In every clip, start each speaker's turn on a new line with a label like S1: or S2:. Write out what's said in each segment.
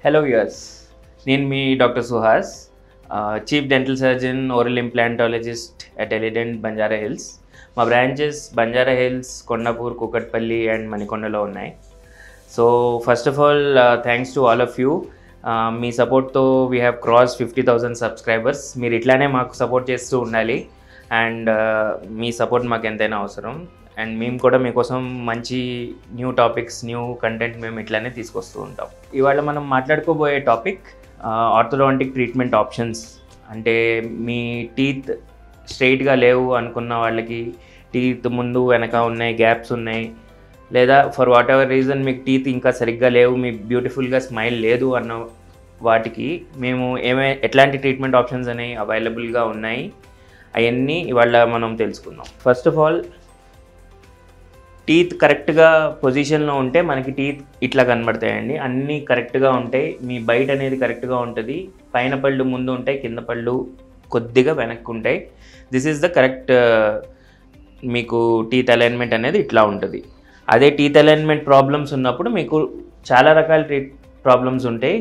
S1: Hello viewers, నేను మీ doctor Suhas, chief dental surgeon, oral implantologist at Elident Banjara Hills. మా branches Banjara Hills, Kondapur, Kukatpally and మణికొండలో ఉన్నాయి. So first of all thanks to all of you. మీ సపోర్ట్తో we have cross 50,000 subscribers. మీరు ఇట్లానే మాకు సపోర్ట్ చేస్తూ ఉండాలి అండ్ మీ సపోర్ట్ మాకు ఎంతైనా అవసరం. అండ్ మేము కూడా మీకోసం మంచి న్యూ టాపిక్స్, న్యూ కంటెంట్ మేము ఇట్లానే తీసుకొస్తూ ఉంటాం. ఇవాళ మనం మాట్లాడుకోబోయే టాపిక్ ఆర్థోడాంటిక్ ట్రీట్మెంట్ ఆప్షన్స్. అంటే మీ టీత్ స్ట్రైట్గా లేవు అనుకున్న వాళ్ళకి, టీత్ ముందు వెనక ఉన్నాయి, గ్యాప్స్ ఉన్నాయి, లేదా ఫర్ వాట్ ఎవర్ రీజన్ మీకు టీత్ ఇంకా సరిగ్గా లేవు, మీ బ్యూటిఫుల్గా స్మైల్ లేదు అన్న వాటికి మేము ఎట్లాంటి ట్రీట్మెంట్ ఆప్షన్స్ అనేవి అవైలబుల్గా ఉన్నాయి అవన్నీ ఇవాళ మనం తెలుసుకుందాం. ఫస్ట్ ఆఫ్ ఆల్, టీత్ కరెక్ట్గా పొజిషన్లో ఉంటే మనకి టీత్ ఇట్లా కనబడతాయండి. అన్నీ కరెక్ట్గా ఉంటాయి, మీ బైట్ అనేది కరెక్ట్గా ఉంటుంది, పైన పళ్ళు ముందు ఉంటాయి, కింద పళ్ళు కొద్దిగా వెనక్కి ఉంటాయి. దిస్ ఈజ్ ద కరెక్ట్ మీకు టీత్ అలైన్మెంట్ అనేది ఇట్లా ఉంటుంది. అదే టీత్ అలైన్మెంట్ ప్రాబ్లమ్స్ ఉన్నప్పుడు మీకు చాలా రకాల ప్రాబ్లమ్స్ ఉంటాయి.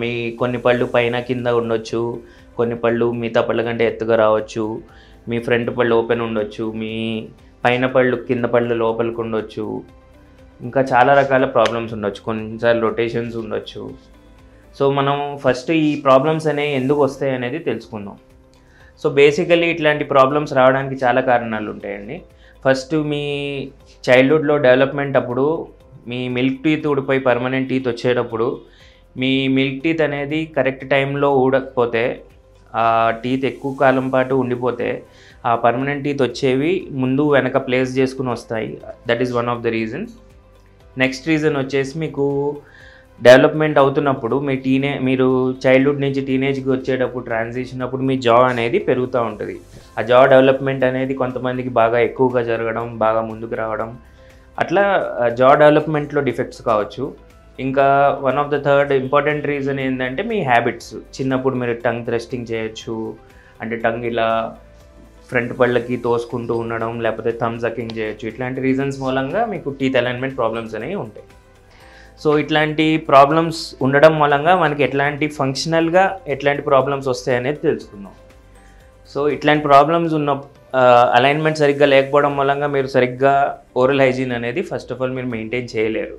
S1: మీ కొన్ని పళ్ళు పైన కింద ఉండొచ్చు, కొన్ని పళ్ళు మిగతా పళ్ళ కంటే ఎత్తుగా రావచ్చు, మీ ఫ్రంట్ పళ్ళు ఓపెన్ ఉండొచ్చు, మీ పైన పళ్ళు కింద పళ్ళు లోపలికి ఉండొచ్చు, ఇంకా చాలా రకాల ప్రాబ్లమ్స్ ఉండొచ్చు, కొన్నిసార్లు రొటేషన్స్ ఉండొచ్చు. సో మనం ఫస్ట్ ఈ ప్రాబ్లమ్స్ అనేవి ఎందుకు వస్తాయి అనేది తెలుసుకుందాం. సో బేసికలీ ఇట్లాంటి ప్రాబ్లమ్స్ రావడానికి చాలా కారణాలు ఉంటాయండి. ఫస్ట్, మీ చైల్డ్హుడ్లో డెవలప్మెంట్ అప్పుడు మీ మిల్క్ టీత్ ఊడిపోయి పర్మనెంట్ టీత్ వచ్చేటప్పుడు మీ మిల్క్ టీత్ అనేది కరెక్ట్ టైంలో ఊడకపోతే, ఆ టీత్ ఎక్కువ కాలం పాటు ఉండిపోతే ఆ పర్మనెంట్ టీత్ వచ్చేవి ముందు వెనక ప్లేస్ చేసుకుని వస్తాయి. That is one of the reason. Next reason వచ్చేసి, మీకు డెవలప్మెంట్ అవుతున్నప్పుడు మీరు చైల్డ్హుడ్ నుంచి టీనేజ్కి వచ్చేటప్పుడు ట్రాన్సిషన్ అప్పుడు మీ జా అనేది పెరుగుతూ ఉంటుంది. ఆ జా డెవలప్మెంట్ అనేది కొంతమందికి బాగా ఎక్కువగా జరగడం, బాగా ముందుకు రావడం, అట్లా జా డెవలప్మెంట్లో డిఫెక్ట్స్ కావచ్చు. ఇంకా one of the third important reason ఏంటంటే మీ హ్యాబిట్స్. చిన్నప్పుడు మీరు టంగ్ థ్రస్టింగ్ చేయొచ్చు, అంటే టంగ్ ఇలా ఫ్రంట్ పళ్ళకి తోసుకుంటూ ఉండడం, లేకపోతే థమ్ సకింగ్ చేయొచ్చు. ఇట్లాంటి రీజన్స్ మూలంగా మీకు టీత్ అలైన్మెంట్ ప్రాబ్లమ్స్ అనేవి ఉంటాయి. సో ఇట్లాంటి ప్రాబ్లమ్స్ ఉండడం మూలంగా మనకి ఫంక్షనల్గా ఎట్లాంటి ప్రాబ్లమ్స్ వస్తాయి అనేది తెలుసుకుందాం. సో ఇట్లాంటి ప్రాబ్లమ్స్ ఉన్న అలైన్మెంట్ సరిగ్గా లేకపోవడం మూలంగా మీరు సరిగ్గా ఓరల్ హైజీన్ అనేది ఫస్ట్ ఆఫ్ ఆల్ మీరు మెయింటైన్ చేయలేరు.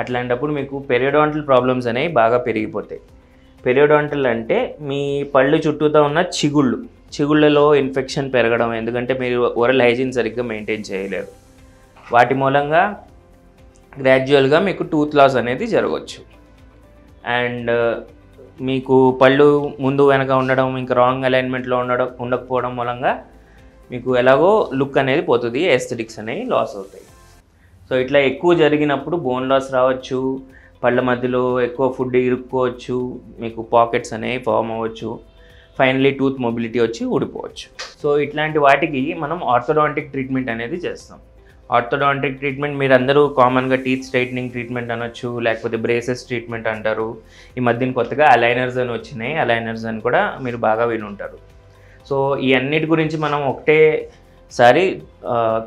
S1: అట్లాంటప్పుడు మీకు పెరియోడాంటల్ ప్రాబ్లమ్స్ అనేవి బాగా పెరిగిపోతాయి. పెరియోడాంటల్ అంటే మీ పళ్ళు చుట్టూతో ఉన్న చిగుళ్ళలో ఇన్ఫెక్షన్ పెరగడం, ఎందుకంటే మీరు ఓరల్ హైజీన్ సరిగ్గా మెయింటైన్ చేయలేరు. వాటి మూలంగా గ్రాడ్యువల్గా మీకు టూత్ లాస్ అనేది జరగవచ్చు. అండ్ మీకు పళ్ళు ముందు వెనక ఉండడం, ఇంకా రాంగ్ అలైన్మెంట్లో ఉండకపోవడం మూలంగా మీకు ఎలాగో లుక్ అనేది పోతుంది, ఎస్థెటిక్స్ అనేవి లాస్ అవుతాయి. సో ఇట్లా ఎక్కువ జరిగినప్పుడు బోన్ లాస్ రావచ్చు, పళ్ళ మధ్యలో ఎక్కువ ఫుడ్ ఇరుక్కోవచ్చు, మీకు పాకెట్స్ అనేవి ఫామ్ అవ్వచ్చు, ఫైనలీ టూత్ మొబిలిటీ వచ్చి ఊడిపోవచ్చు. సో ఇట్లాంటి వాటికి మనం ఆర్థోడాంటిక్ ట్రీట్మెంట్ అనేది చేస్తాం. ఆర్థోడాంటిక్ ట్రీట్మెంట్ మీరు అందరూ కామన్గా టీత్ స్ట్రైట్నింగ్ ట్రీట్మెంట్ అనొచ్చు, లేకపోతే బ్రేసెస్ ట్రీట్మెంట్ అంటారు. ఈ మధ్యన కొత్తగా అలైనర్స్ అని వచ్చినాయి, అలైనర్స్ అని కూడా మీరు బాగా వినుంటారు. సో ఈ అన్నిటి గురించి మనం ఒకటేసారి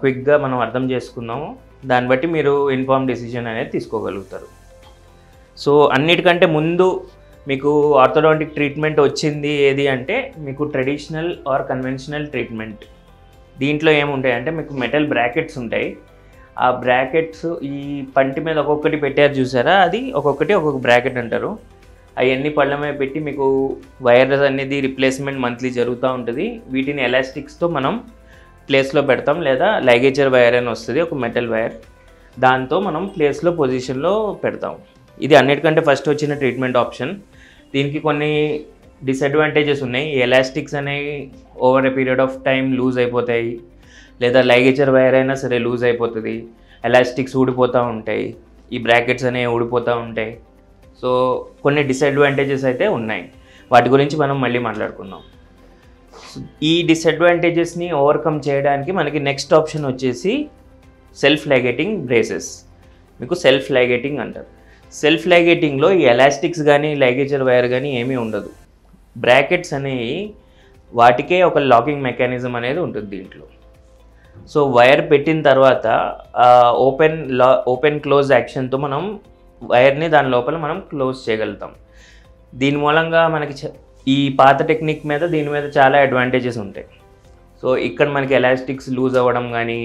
S1: క్విక్గా మనం అర్థం చేసుకుందాము. దాన్ని బట్టి మీరు ఇన్ఫార్మ్ డెసిషన్ అనేది తీసుకోగలుగుతారు. సో అన్నిటికంటే ముందు మీకు ఆర్థోడాంటిక్ ట్రీట్మెంట్ వచ్చింది ఏది అంటే మీకు ట్రెడిషనల్ ఆర్ కన్వెన్షనల్ ట్రీట్మెంట్. దీంట్లో ఏముంటాయంటే మీకు మెటల్ బ్రాకెట్స్ ఉంటాయి. ఆ బ్రాకెట్స్ ఈ పంటి మీద ఒక్కొక్కటి పెట్టారు చూసారా, అది ఒక్కొక్కటి ఒక్కొక్క బ్రాకెట్ అంటారు. అవన్నీ పళ్ళ మీద పెట్టి మీకు వైర్స్ అనేది రిప్లేస్మెంట్ మంత్లీ జరుగుతూ ఉంటుంది. వీటిని ఎలాస్టిక్స్తో మనం ప్లేస్లో పెడతాం, లేదా లైగేచర్ వైర్ అని వస్తుంది, ఒక మెటల్ వైర్, దాంతో మనం ప్లేస్లో పొజిషన్లో పెడతాం. ఇది అన్నిటికంటే ఫస్ట్ వచ్చిన ట్రీట్మెంట్ ఆప్షన్. దీనికి కొన్ని డిసడ్వాంటేజెస్ ఉన్నాయి. ఎలాస్టిక్స్ అనేవి over a period of time loose అయిపోతాయి, లేదా లైగేచర్ వైర్ అయినా సరే లూజ్ అయిపోతుంది, ఎలాస్టిక్స్ ఊడిపోతూ ఉంటాయి, ఈ బ్రాకెట్స్ అనేవి ఊడిపోతూ ఉంటాయి. సో కొన్ని డిసడ్వాంటేజెస్ అయితే ఉన్నాయి, వాటి గురించి మనం మళ్ళీ మాట్లాడుకుందాం. ఈ డిసడ్వాంటేజెస్ని ఓవర్కమ్ చేయడానికి మనకి నెక్స్ట్ ఆప్షన్ వచ్చేసి సెల్ఫ్ లైగేటింగ్ బ్రేసెస్. మీకు సెల్ఫ్ లైగేటింగ్ అంటారు. సెల్ఫ్ లైగేటింగ్లో ఈ ఎలాస్టిక్స్ కానీ లైగేచర్ వైర్ కానీ ఏమీ ఉండదు. బ్రాకెట్స్ అనేవి వాటికే ఒక లాకింగ్ మెకానిజం అనేది ఉంటుంది దీంట్లో. సో వైర్ పెట్టిన తర్వాత ఓపెన్ క్లోజ్ యాక్షన్తో మనం వైర్ని దాని లోపల మనం క్లోజ్ చేయగలుగుతాం. దీని మూలంగా మనకి ఈ పాత టెక్నిక్ మీద దీని మీద చాలా అడ్వాంటేజెస్ ఉంటాయి. సో ఇక్కడ మనకి ఎలాస్టిక్స్ లూజ్ అవ్వడం కానీ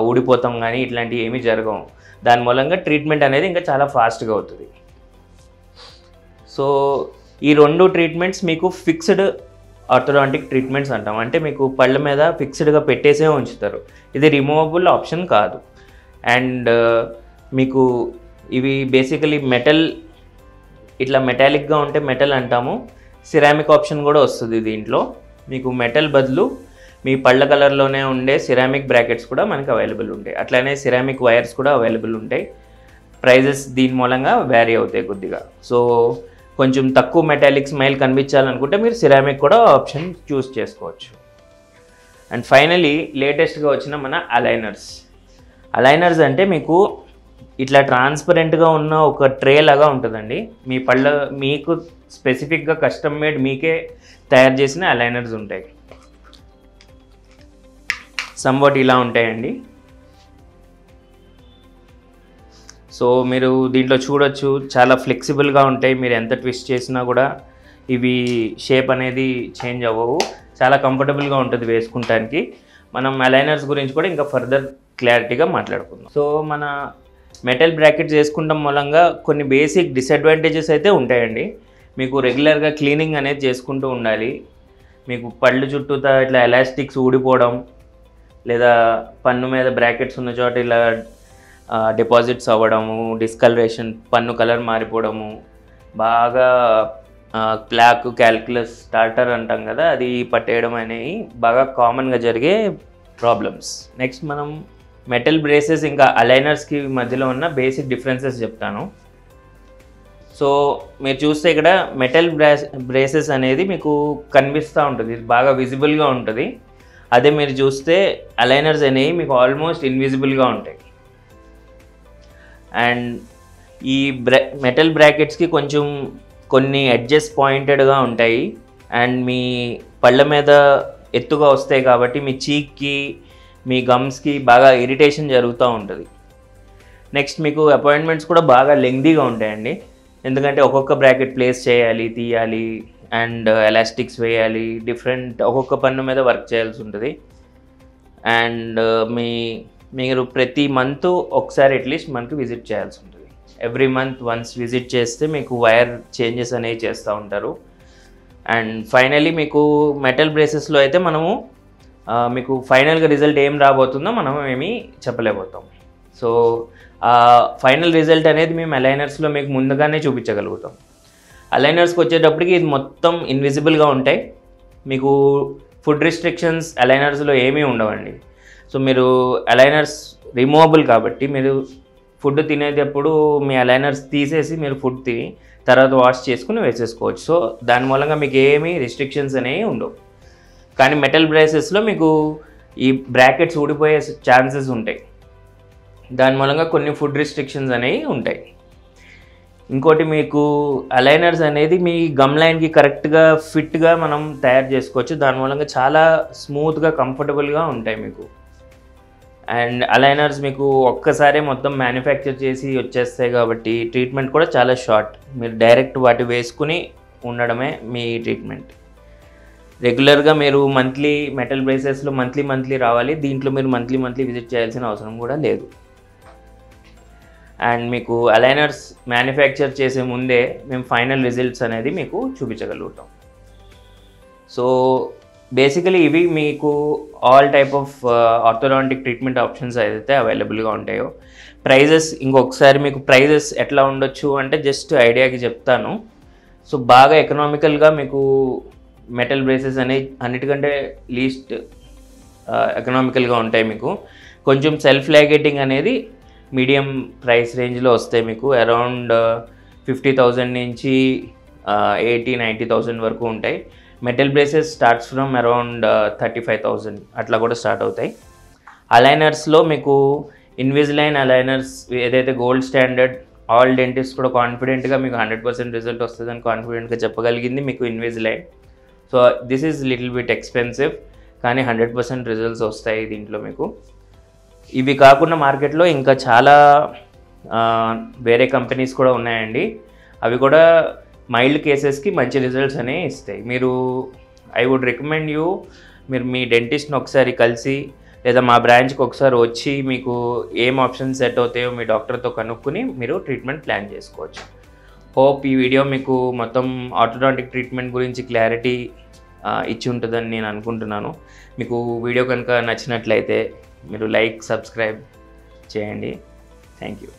S1: ఊడిపోతాం కానీ ఇట్లాంటివి ఏమీ జరగవు. దాని మూలంగా ట్రీట్మెంట్ అనేది ఇంకా చాలా ఫాస్ట్గా అవుతుంది. సో ఈ 2 ట్రీట్మెంట్స్ మీకు ఫిక్స్డ్ ఆర్థోడాంటిక్ ట్రీట్మెంట్స్ అంటాం. అంటే మీకు పళ్ళ మీద ఫిక్స్డ్గా పెట్టేసే ఉంచుతారు. ఇది రిమూవబుల్ ఆప్షన్ కాదు. అండ్ మీకు ఇవి బేసికలీ మెటల్, ఇట్లా మెటాలిక్గా ఉంటే మెటల్ అంటాము. సిరామిక్ ఆప్షన్ కూడా వస్తుంది దీంట్లో. మీకు మెటల్ బదులు మీ పళ్ళ కలర్లోనే ఉండే సిరామిక్ బ్రాకెట్స్ కూడా మనకి అవైలబుల్ ఉంటాయి. అట్లానే సిరామిక్ వైర్స్ కూడా అవైలబుల్ ఉంటాయి. ప్రైజెస్ దీని మూలంగా వ్యారీ అవుతాయి కొద్దిగా. సో కొంచెం తక్కువ మెటాలిక్ స్మైల్ కనిపించాలనుకుంటే మీరు సిరామిక్ కూడా ఆప్షన్ చూస్ చేసుకోవచ్చు. అండ్ ఫైనలీ లేటెస్ట్గా వచ్చిన మన అలైనర్స్. అలైనర్స్ అంటే మీకు ఇట్లా ట్రాన్స్పరెంట్గా ఉన్న ఒక ట్రే లాగా ఉంటుందండి. మీ పళ్ళ మీకు స్పెసిఫిక్గా కస్టమ్ మేడ్ మీకే తయారు చేసిన అలైనర్స్ ఉంటాయి. సంవాట్ ఇలా ఉంటాయండి. సో మీరు దీంట్లో చూడొచ్చు, చాలా ఫ్లెక్సిబుల్గా ఉంటాయి. మీరు ఎంత ట్విస్ట్ చేసినా కూడా ఇవి షేప్ అనేది చేంజ్ అవ్వవు. చాలా కంఫర్టబుల్గా ఉంటుంది వేసుకుంటానికి. మనం అలైనర్స్ గురించి కూడా ఇంకా ఫర్దర్ క్లారిటీగా మాట్లాడుకుందాం. సో మన మెటల్ బ్రాకెట్స్ వేసుకుంటాం మూలంగా కొన్ని బేసిక్ డిసడ్వాంటేజెస్ అయితే ఉంటాయండి. మీకు రెగ్యులర్గా క్లీనింగ్ అనేది చేసుకుంటూ ఉండాలి. మీకు పళ్ళు చుట్టూతా ఇట్లా ఎలాస్టిక్స్ ఊడిపోవడం, లేదా పన్ను మీద బ్రాకెట్స్ ఉన్న చోట ఇలా డిపాజిట్స్ అవ్వడము, డిస్కలరేషన్, పన్ను కలర్ మారిపోవడము, బాగా క్లాక్, క్యాల్కులస్, స్టార్టర్ అంటాం కదా, అది పట్టేయడం అనేవి బాగా కామన్గా జరిగే ప్రాబ్లమ్స్. నెక్స్ట్ మనం మెటల్ బ్రేసెస్ ఇంకా అలైనర్స్కి మధ్యలో ఉన్న బేసిక్ డిఫరెన్సెస్ చెప్తాను. సో మీరు చూస్తే ఇక్కడ మెటల్ బ్రేసెస్ అనేది మీకు కనిపిస్తూ ఉంటుంది, బాగా విజిబుల్గా ఉంటుంది. అదే మీరు చూస్తే అలైనర్స్ అనేవి మీకు ఆల్మోస్ట్ ఇన్విజిబుల్గా ఉంటాయి. అండ్ ఈ మెటల్ బ్రాకెట్స్కి కొంచెం కొన్ని ఎడ్జెస్ పాయింటెడ్గా ఉంటాయి. అండ్ మీ పళ్ళ మీద ఎత్తుగా వస్తాయి కాబట్టి మీ చీక్కి, మీ గమ్స్కి బాగా ఇరిటేషన్ జరుగుతూ ఉంటుంది. నెక్స్ట్ మీకు అపాయింట్మెంట్స్ కూడా బాగా లెంగ్దీగా ఉంటాయండి. ఎందుకంటే ఒక్కొక్క బ్రాకెట్ ప్లేస్ చేయాలి, తీయాలి, అండ్ ఎలాస్టిక్స్ వేయాలి, ఒక్కొక్క పన్ను మీద వర్క్ చేయాల్సి ఉంటుంది. అండ్ మీరు ప్రతి మంత్ ఒకసారి అట్లీస్ట్ మనకి విజిట్ చేయాల్సి ఉంటుంది. ఎవ్రీ మంత్ వన్స్ విజిట్ చేస్తే మీకు వైర్ చేంజెస్ అనేవి చేస్తూ ఉంటారు. అండ్ ఫైనలీ మీకు మెటల్ బ్రేసెస్లో అయితే మనము మీకు ఫైనల్గా రిజల్ట్ ఏం రాబోతుందో మనం ఏమీ చెప్పలేకపోతాం. సో ఫైనల్ రిజల్ట్ అనేది మేము అలైనర్స్లో మీకు ముందుగానే చూపించగలుగుతాం. అలైనర్స్కి వచ్చేటప్పటికి ఇది మొత్తం ఇన్విజిబుల్గా ఉంటాయి. మీకు ఫుడ్ రిస్ట్రిక్షన్స్ అలైనర్స్లో ఏమీ ఉండవండి. సో మీరు అలైనర్స్ రిమూవబుల్ కాబట్టి మీరు ఫుడ్ తినేటప్పుడు మీ అలైనర్స్ తీసేసి మీరు ఫుడ్ తిని తర్వాత వాష్ చేసుకుని వేసేసుకోవచ్చు. సో దాని మూలంగా మీకు ఏమీ రిస్ట్రిక్షన్స్ అనేవి ఉండవు. కానీ మెటల్ బ్రేసెస్లో మీకు ఈ బ్రాకెట్స్ ఊడిపోయే ఛాన్సెస్ ఉంటాయి. దాని మూలంగా కొన్ని ఫుడ్ రిస్ట్రిక్షన్స్ అనేవి ఉంటాయి. ఇంకోటి మీకు అలైనర్స్ అనేది మీ గమ్ లైన్కి కరెక్ట్గా ఫిట్గా మనం తయారు చేసుకోవచ్చు. దాని మూలంగా చాలా స్మూత్గా, కంఫర్టబుల్గా ఉంటాయి మీకు. అండ్ అలైనర్స్ మీకు ఒక్కసారి మొత్తం మ్యానుఫ్యాక్చర్ చేసి వచ్చేస్తాయి కాబట్టి ట్రీట్మెంట్ కూడా చాలా షార్ట్. మీరు డైరెక్ట్ వాటి వేసుకుని ఉండడమే మీ ట్రీట్మెంట్. రెగ్యులర్గా మీరు మంత్లీ మెటల్ బ్రేసెస్లో మంత్లీ రావాలి. దీంట్లో మీరు మంత్లీ విజిట్ చేయాల్సిన అవసరం కూడా లేదు. అండ్ మీకు అలైనర్స్ మ్యానుఫ్యాక్చర్ చేసే ముందే మేము ఫైనల్ రిజల్ట్స్ అనేది మీకు చూపించగలుగుతాం. సో బేసికలీ ఇవి మీకు all type of orthodontic treatment options ఏదైతే అవైలబుల్గా ఉంటాయో. ప్రైజెస్ ఇంకొకసారి మీకు ప్రైజెస్ ఎట్లా ఉండొచ్చు అంటే జస్ట్ ఐడియాకి చెప్తాను. సో బాగా ఎకనామికల్గా మీకు మెటల్ బ్రేసెస్ అనేవి అన్నిటికంటే లీస్ట్ ఎకనామికల్గా ఉంటాయి. మీకు కొంచెం సెల్ఫ్ లాగేటింగ్ అనేది మీడియం ప్రైస్ రేంజ్లో వస్తాయి. మీకు అరౌండ్ 50,000 నుంచి 80,000-90,000 వరకు ఉంటాయి. Metal braces starts from around 35,000 అట్లా కూడా స్టార్ట్ అవుతాయి. అలైనర్స్లో మీకు ఇన్విజిలైన్ అలైనర్స్ ఏదైతే గోల్డ్ స్టాండర్డ్, ఆల్ డెంటిస్ట్ కూడా కాన్ఫిడెంట్గా మీకు 100% రిజల్ట్ వస్తుందని కాన్ఫిడెంట్గా చెప్పగలిగింది మీకు Invisalign. So this is little bit expensive, కానీ 100% రిజల్ట్స్ వస్తాయి దీంట్లో మీకు. ఇవి కాకుండా మార్కెట్లో ఇంకా చాలా వేరే కంపెనీస్ కూడా ఉన్నాయండి. అవి కూడా మైల్డ్ కేసెస్కి మంచి రిజల్ట్స్ అనేవి ఇస్తాయి. మీరు ఐ వుడ్ రికమెండ్ యూ, మీరు మీ డెంటిస్ట్ని ఒకసారి కలిసి లేదా మా బ్రాంచ్కి ఒకసారి వచ్చి మీకు ఏం ఆప్షన్స్ సెట్ అవుతాయో మీ డాక్టర్తో కనుక్కుని మీరు ట్రీట్మెంట్ ప్లాన్ చేసుకోవచ్చు. హోప్ ఈ వీడియో మీకు మొత్తం ఆర్థోడాంటిక్ ట్రీట్మెంట్ గురించి క్లారిటీ ఇచ్చి ఉంటుందని నేను అనుకుంటున్నాను. మీకు వీడియో కనుక నచ్చినట్లయితే మీరు లైక్, సబ్స్క్రైబ్ చేయండి. Thank you.